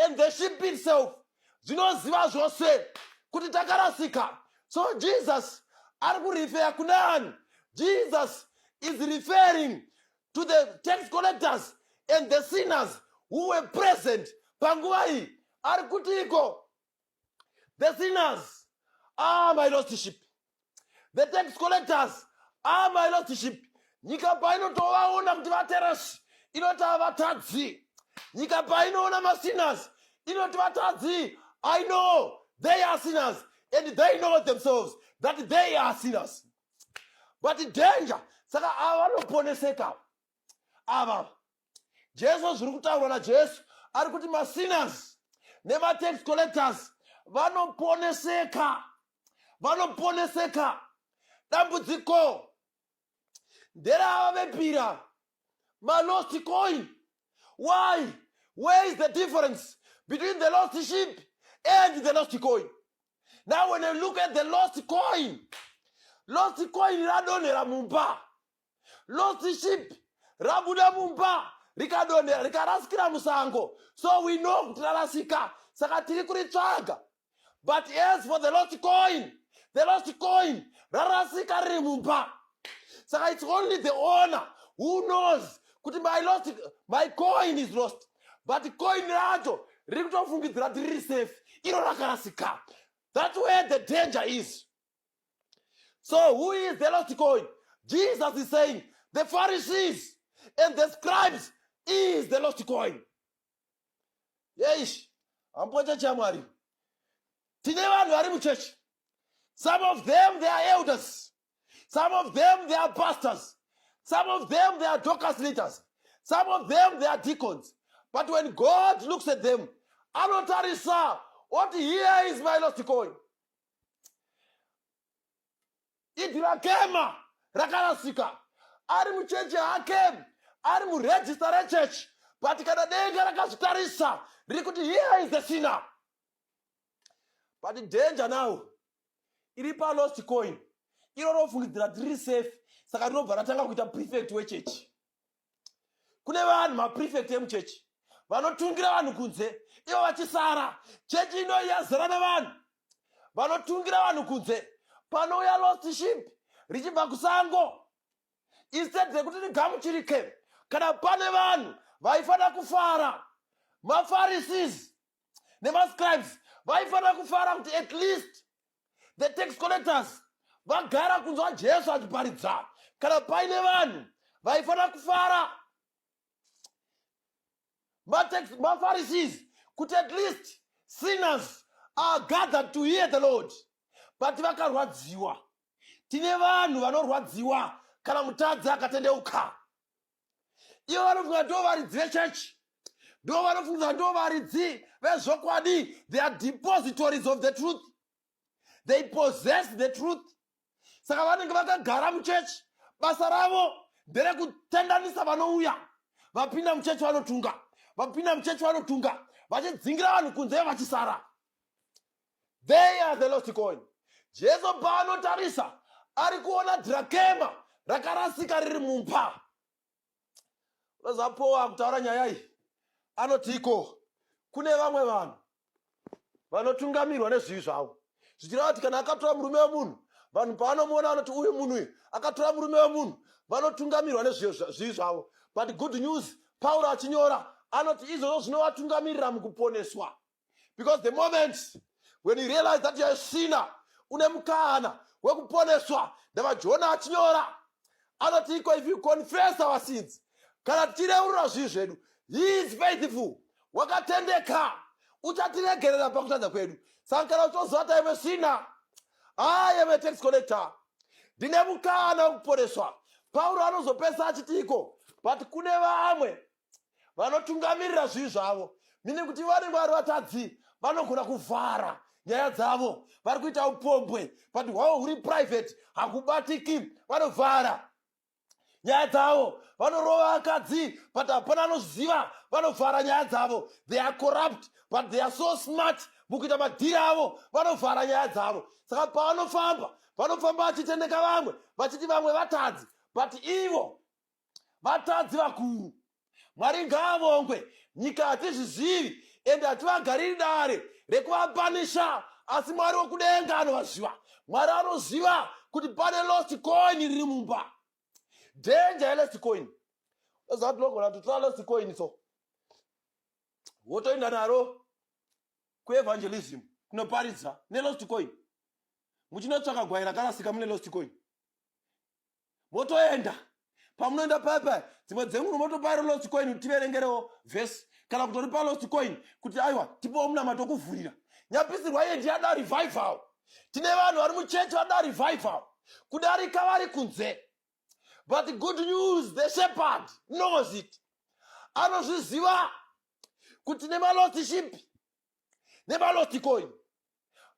and the sheep itself zvinoziva zvose kuti takarasika. So Jesus ari kurefera kunani? Jesus is referring to the tax collectors and the sinners who were present panguva iyi. Ari kutiko, the sinners are my lost sheep, the tax collectors are my lost sheep. Nyika painotovaona kuti vateresi inoti havatadzi. Nyika painoona masinners inoti vatadzi. I know they are sinners and they know themselves that they are sinners. But the danger, saka ava vanoponeseka ava. Jesu zviri kutaurwa naJesu ari kuti masinners nema-tax collectors vanoponeseka. Dambudziko nderava vepira ma-lost coin. Why? Where is the difference between the lost sheep and the lost coin? Now when you look at the lost coin radonera mumba. Lost sheep rabuda mumba rikadonera rikarasikira musango. So we know kuti rarasika, saka tiri kuritsvaga. But as for the lost coin rarasika riri mumba. Saka it's only the owner who knows kuti my coin is lost. But the coin racho riri kutofungidzira kuti riri safe, iro rakarasika. That's where the danger is. So who is the lost coin? Jesus is saying the Pharisees and the scribes is the lost coin. Yes, ampocha chamwari. Tine vanhu vari muchechi. Some of them they are elders. Some of them they are pastors. Some of them they are Dorcas leaders. Some of them they are deacons. But when God looks at them, anotarisa, what here is my lost coin? Idirakema rakarasika. Ari muchechi hake, ari muregister rechurch. But kana denga rakazvitarisa, rikuti here is the sinner. But the danger now, iripa lost coin. Iro rofungidzira kuti riri safe, saka rinobva ratanga kuita prefect wechechi. Kune vanhu ma-prefect emuchechi vanotungira vanhu kunze, ivo vachisara. Chechi ino yazara navanhu vanotungira vanhu kunze. Panouya lost sheep richibva kusango, instead dzekuti rigamuchirike, kana pane vanhu vaifana kufara, ma-Pharisees nema-scribes vaifana kufara kuti at least the tax collectors vagara kunzwa Jesu achiparidza. Kana paine vanhu vaifana kufara, ma-Pharisees, kuti at least sinners are gathered to hear the Lord. But vakarwadziwa. Tine vanhu vanorwadziwa kana mutadzi akatendeuka. Ivo vanofunga ndo varidzi vechechi, ndo vanofunga ndo varidzi vezvokwadi. They are depositories of the truth. They possess the truth. Saka vanenge vakagara muchechi, basa ravo nderekutendanisa vanouya. Vapinda muchechi vanotunga, vachidzingira vanhu kunze vachisara. They are the lost coin. Jesu paanotarisa ari kuona drakema rakarasika riri mumba. Unozapowa kutaura nyaya iyi. Anotiko kune vamwe vanhu vanotungamirwa nezvivi zvavo. Zvichireva kuti kana akatora murume wemunhu, vanhu paanomuona vanoti uyu munhu uyu akatora murume wemunhu, vanotungamirwa nezvivi zvavo. But good news, Paul achinyora anoti izvozvo zvinovatungamirira mukuponeswa. Because the moment when you realize that you are a sinner, une mukana wekuponeswa. Ndavajona achinyora anoti if you confess our sins, kana tichireurura zvivi zvedu, he is faithful, wakatendeka, uchatiregerera pakutadza kwedu. Saka kana uchiziva kuti I am a sinner, I am a tax collector, ndine mukana wekuponeswa. Paulo anozopesa achitiko, but kune vamwe vanotungamirira zvivi zvavo, meaning kuti vanenge vari vatadzi, vanogona kuvhara nyaya dzavo, vari kuita upombwe, but hwavo huri private hakubatiki, vanovhara nyaya dzavo. Vanorova vakadzi, but hapana anoziva, vanovhara nyaya dzavo. They are corrupt, but they are so smart mukuita madhiri avo, vanovhara nyaya dzavo. Saka pavanofamba vachitendeka vamwe, vachiti vamwe vatadzi, but ivo vatadzi vakuru. Mwari ngaavongwe. Nyika hatizvizivi ende hativagariri dare rekuvapanisha, asi Mwari wokudenga anovaziva. Mwari anoziva kuti pane lost coin riri mumba. Danger yelost coin. Ozatilogona tutora lost coin so. Wotoenda naro kuevangelism, kunoparidza nelost coin. Muchinotsvaka gwai rakarasika mune lost coin. Motoenda pamunoenda papa dzimwe dzenguva motopaira lost coin tiverengerewo vhesi kana kutori pa lost coin kuti aiwa tipewo munamato kuvhurira. Nyapisirwa iye ndiyada revival. Tine vanhu vari muchechi vada revival kudarika vari kunze. But the good news, the shepherd knows it. Anozviziva kuti nemalost sheep nemalost coin.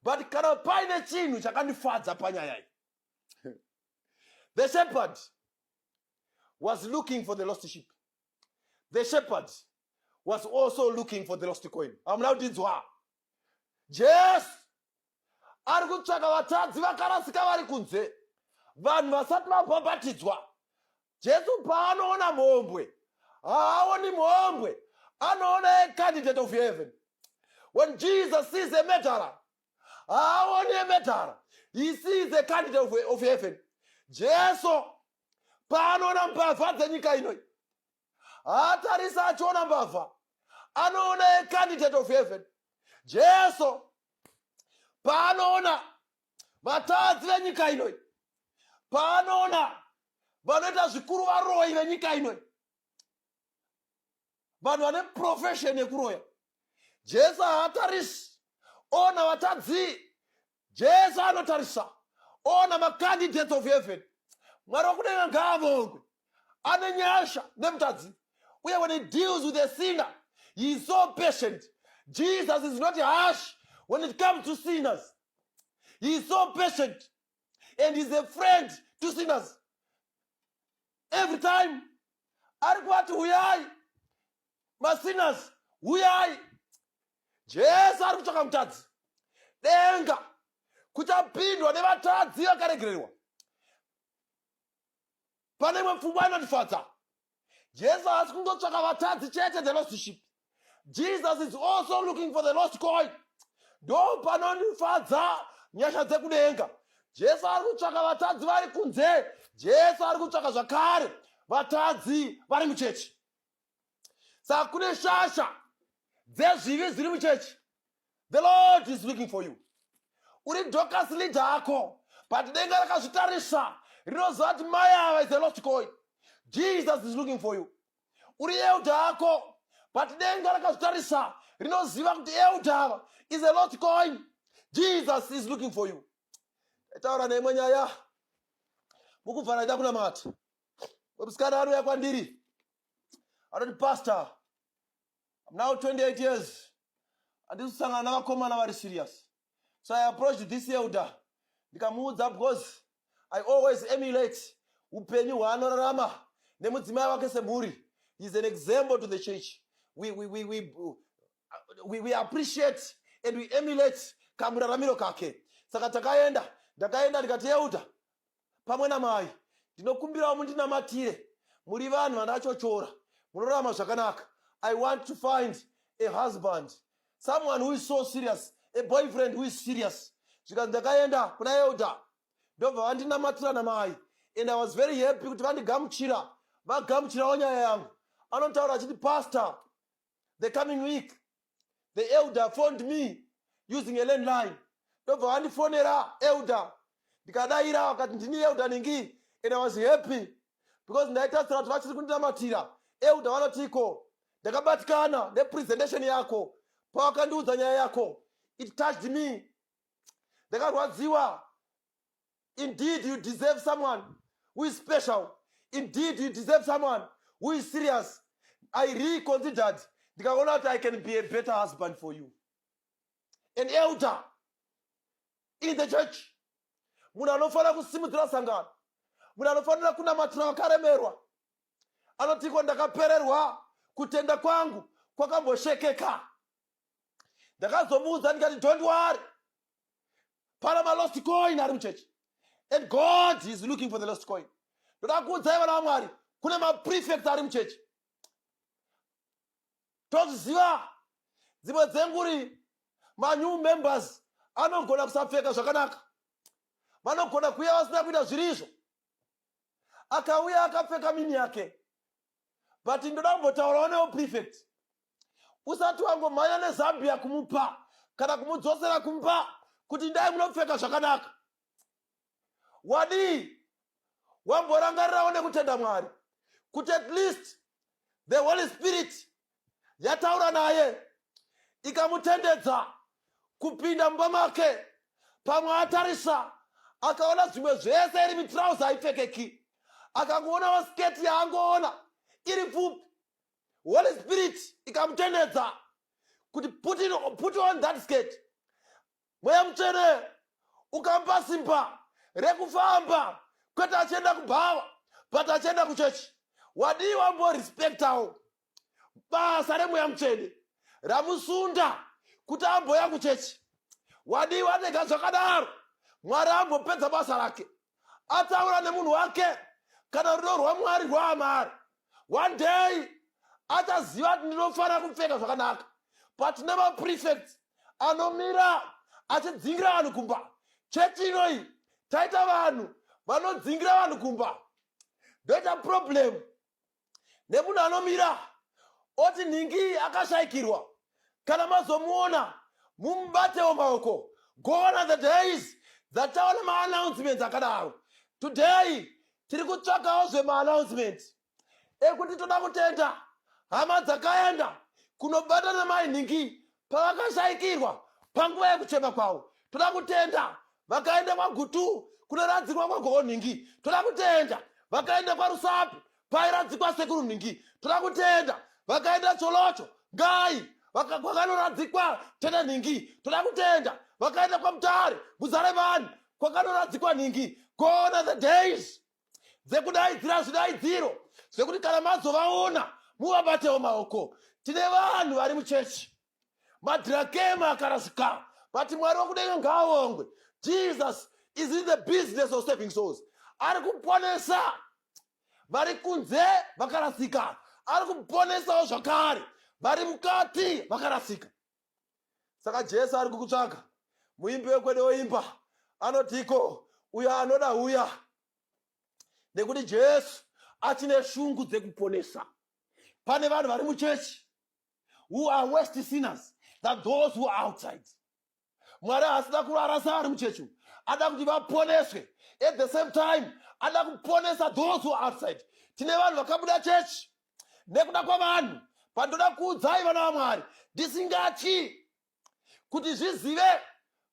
But kana paine chinhu chakandifadza panyaya iyi. The shepherd was looking for the lost sheep. The shepherd was also looking for the lost coin. Hamuna kutinzwa. Jesu ari kutsvaka vatadzi vakarasika vari kunze. Vanhu vasati vabhabhatidzwa. Jesu paanoona mhombwe, haaoni mhombwe, anoona a candidate of heaven. When Jesus sees a murderer, haaoni a murderer, he sees a candidate of heaven. Jesu paanoona mbavha dzenyika inoi, haatarisa achiona mbavha, anoona a candidate of heaven. Jesu paanoona vatadzi venyika inoi, paanoona vanoita zvikuru varoyi venyika inoi, vanhu vane profession yekuroya, Jesu haatarisi ona vatadzi. Jesu anotarisa ona macandidates of heaven. Mwari wokudenga ngaavongwe, ane nyasha nemutadzi. Uye when he deals with a sinner, he is so patient. Jesus is not harsh when it comes to sinners. He is so patient and he is a friend to sinners. Every time ari kuvati uyai masinners, uyai. Jesu ari kutsvaka mutadzi. Denga kuchapindwa nevatadzi vakaregererwa. Pane imwe pfungwa inotifadza. Jesu haasi kungotsvaka vatadzi chete, the lost sheep. Jesus is also looking for the lost coin. Ndo panondifadza nyasha dzekudenga. Jesu ari kutsvaka vatadzi vari kunze. Jesu ari kutsvaka zvakare vatadzi vari muchechi. Saka kune shasha dzezvivi zviri muchechi. The Lord is looking for you. Uri Dorcas leader ako, but denga rakazvitarisa rinoziva kuti mai ava is a lost coin. Jesus is looking for you. Uri elder ako, but denga rakazvitarisa rinoziva kuti elder ava is a lost coin. Jesus is looking for you. Taura neimwe nyaya mukubvana ida kunamata. Musikana anouya kwandiri anoti, Pastor, I'm now 28 years. Handisi kusangana navakomana vari serious. So I approached this elder. Ndikamuudza because I always emulate upenyu hwaanorarama nemudzimai wake semhuri. He's an example to the church. We appreciate and we emulate kamuraramiro kake. Saka ndakaenda ndikati, elder, pamwe namai, ndinokumbirawo mundinamatire. Muri vanhu vandachochora, munorarama zvakanaka. I want to find a husband, someone who is so serious, a boyfriend who is serious. Zvika ndakaenda kuna elder, ndobva vandinamatira namai, and I was very happy kuti vandigamuchira. Vagamuchirawo nyaya yangu. Anotaura achiti, Pastor, the coming week, the elder phoned me using a landline. Ndobva vandifonera elder. Ndikadaira wakati ndini elder ningi, and I was happy because ndaitatsira kuti vachiri kundinamatira. Elder vanotiko, ndakabatikana nepresentation yako, pawakandiudza nyaya yako. It touched me. Ndakarwadziwa. Indeed, you deserve someone who is special. Indeed, you deserve someone who is serious. I reconsidered. Ndikaona kuti I can be a better husband for you. An elder in the church. Munhu anofanira kusimudzira sangano. Munhu anofanira kunamatira vakaremerwa. Anotiko, ndakapererwa kutenda kwangu kwakamboshekeka. Ndakazomuudza ndikati, don't worry, pana malost coin ari muchechi, and God is looking for the lost coin. Ndodakuudzai vana vaMwari, kune maprefect ari muchechi. Toziva dzimwe dzenguri new members anogona kusapfeka zvakanaka, vanogona kuuya vasina kuita zvirizvo, akauya akapfeka mini yake. But ndoda kumbotaurawo newo prefect, usati wangomhanya nezambia kumupa kana kumudzosera kumba kuti ndai munopfeka zvakanaka. Wadi wamborangarirawo nekutenda Mwari kuti at least the Holy Spirit yataura naye ikamutendedza kupinda mumba make, pamwe atarisa akaona zvimwe zvese iri mitrauza haipfekeki, akangoonawo sketi yaangoona iri pfupi, Holy Spirit ikamutendedza kuti put on that skirt, mweya mutsvene ukamupa simba rekufamba, kwete achienda kubhawa but achienda kuchechi. Wadi wamborespectawo basa remweya mutsvene ramusunda kuti amboya kuchechi. Wadi wanega zvakadaro, Mwari ambopedza basa rake, ataura nemunhu wake kana rudo rwaMwari rwaamari. One day achaziva kuti ndinofanira kupfeka zvakanaka. But nema prefect anomira achidzingira vanhu kumba. Chechi inoi taita vanhu vanodzingira vanhu kumba. Ndoita problem nemunhu anomira oti ningi akashaikirwa, kana mazomuona mumubatewo maoko. Gone are the days that taona ma-announcements akadaro. Today tiri kutsvakawo zvema-announcement ekuti toda kutenda hama dzakaenda kunobatana mainhingi pavakashaikirwa panguva yekuchema kwavo. Toda kutenda vakaenda kwagutu kunoradzikwa kwagogo nhingi. Toda kutenda vakaenda kwarusapi pairadzikwa sekuru nhingi. Toda kutenda vakaenda cholocho ngai kwakanoradzikwa tena nhingi. Toda kutenda vakaenda kwamutare Buzarevani kwakanoradzikwa nhingi. Gone are the days dzekudaidzira zvidaidziro zvekuti kana mazovaona muvabatewo maoko. Tine vanhu vari muchechi, madhirakema akarasika, but Mwari wokudenga ngaavongwe. Jesus is in the business of saving souls. Ari kuponesa vari kunze vakarasika, ari kuponesawo zvakare vari mukati vakarasika. Saka Jesu ari kukutsvaka. Muimbi wekwedu woimba anotiko uya anoda uya, nekuti Jesu achine shungu dzekuponesa. Pane vanhu vari muchechi who are worst sinners than those who are outside. Mwari asida kurarasa ari muchechi, ada kuti vaponeswe. At the same time ada kuponesa those who are outside. Tine vanhu vakabuda chechi nekuda kwavanhu. Pandoda kuudzai vana vaMwari ndisingatyi kuti zvizive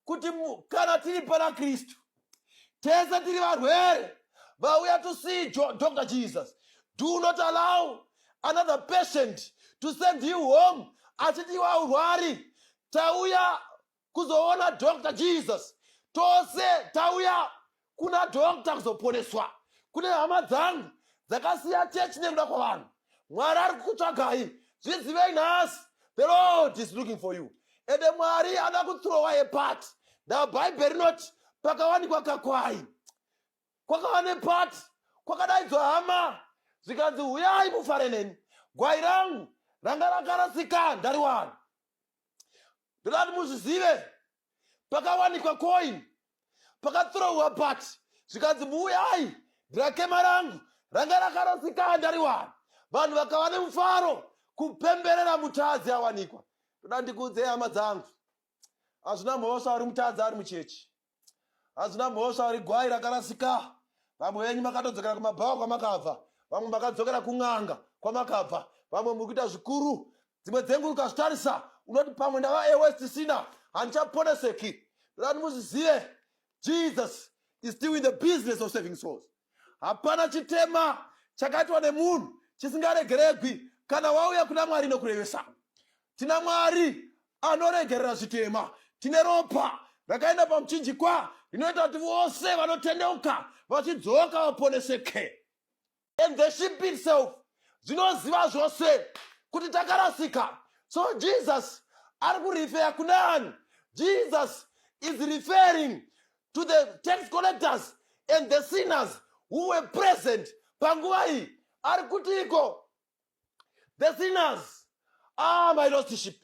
kuti kana tiri pana Kristu tese tiri varwere vauya to see Dr. Jesus. Do not allow another patient to send you home achiti waurwari tauya kuzoona Dr. Jesus. Tose tauya kuna Dr. kuzoponeswa. Kune hama dzangu dzakasiya chechi nekuda kwavanhu. Mwari ari kukutsvagai. Zvidzivei nhasi, the Lord is looking for you. Ende Mwari ada kuthrowa apart. Now Bible rinoti pakawanikwa kakwai, kwakava nepati kwakadaidzwa hama zvikanzi uyai mufare neni, gwai rangu ranga rakarasika ndariwana. Ndoda kuti muzvizive pakawanikwa coin, pakathrowa pati zvikanzi muuyai dhirakema rangu ranga rakarasika ndariwana. Vanhu vakava nemufaro kupemberera mutadzi awanikwa. Ndoda ndikuudze hama dzangu, hazvina mhosva uri mutadzi ari muchechi, hazvina mhosva uri gwai rakarasika. Vamwe venyu makatodzokera kumabhawa kwamakabva, vamwe makadzokera kun'anga kwamakabva, vamwe muri kuita zvikuru. Dzimwe dzengu ukazvitarisa unoti pamwe ndava awest sinner handichaponeseki. Ndoda kuti muzvizive Jesus is still in the business of saving souls. Hapana chitema chakaitwa nemunhu chisingaregeregwi kana wauya kuna Mwari nokurevesa. Tina Mwari anoregerera zvitema. Tine ropa rakaenda pamuchinjikwa rinoita kuti vose vanotendeuka vachidzoka vaponeseke. And the ship itself zvinoziva zvose kuti takarasika. So Jesus ari kurifera kuna ani. Jesus is referring to the tax collectors and the sinners who were present panguva iyi. Ari kutiko the sinners are my lost sheep.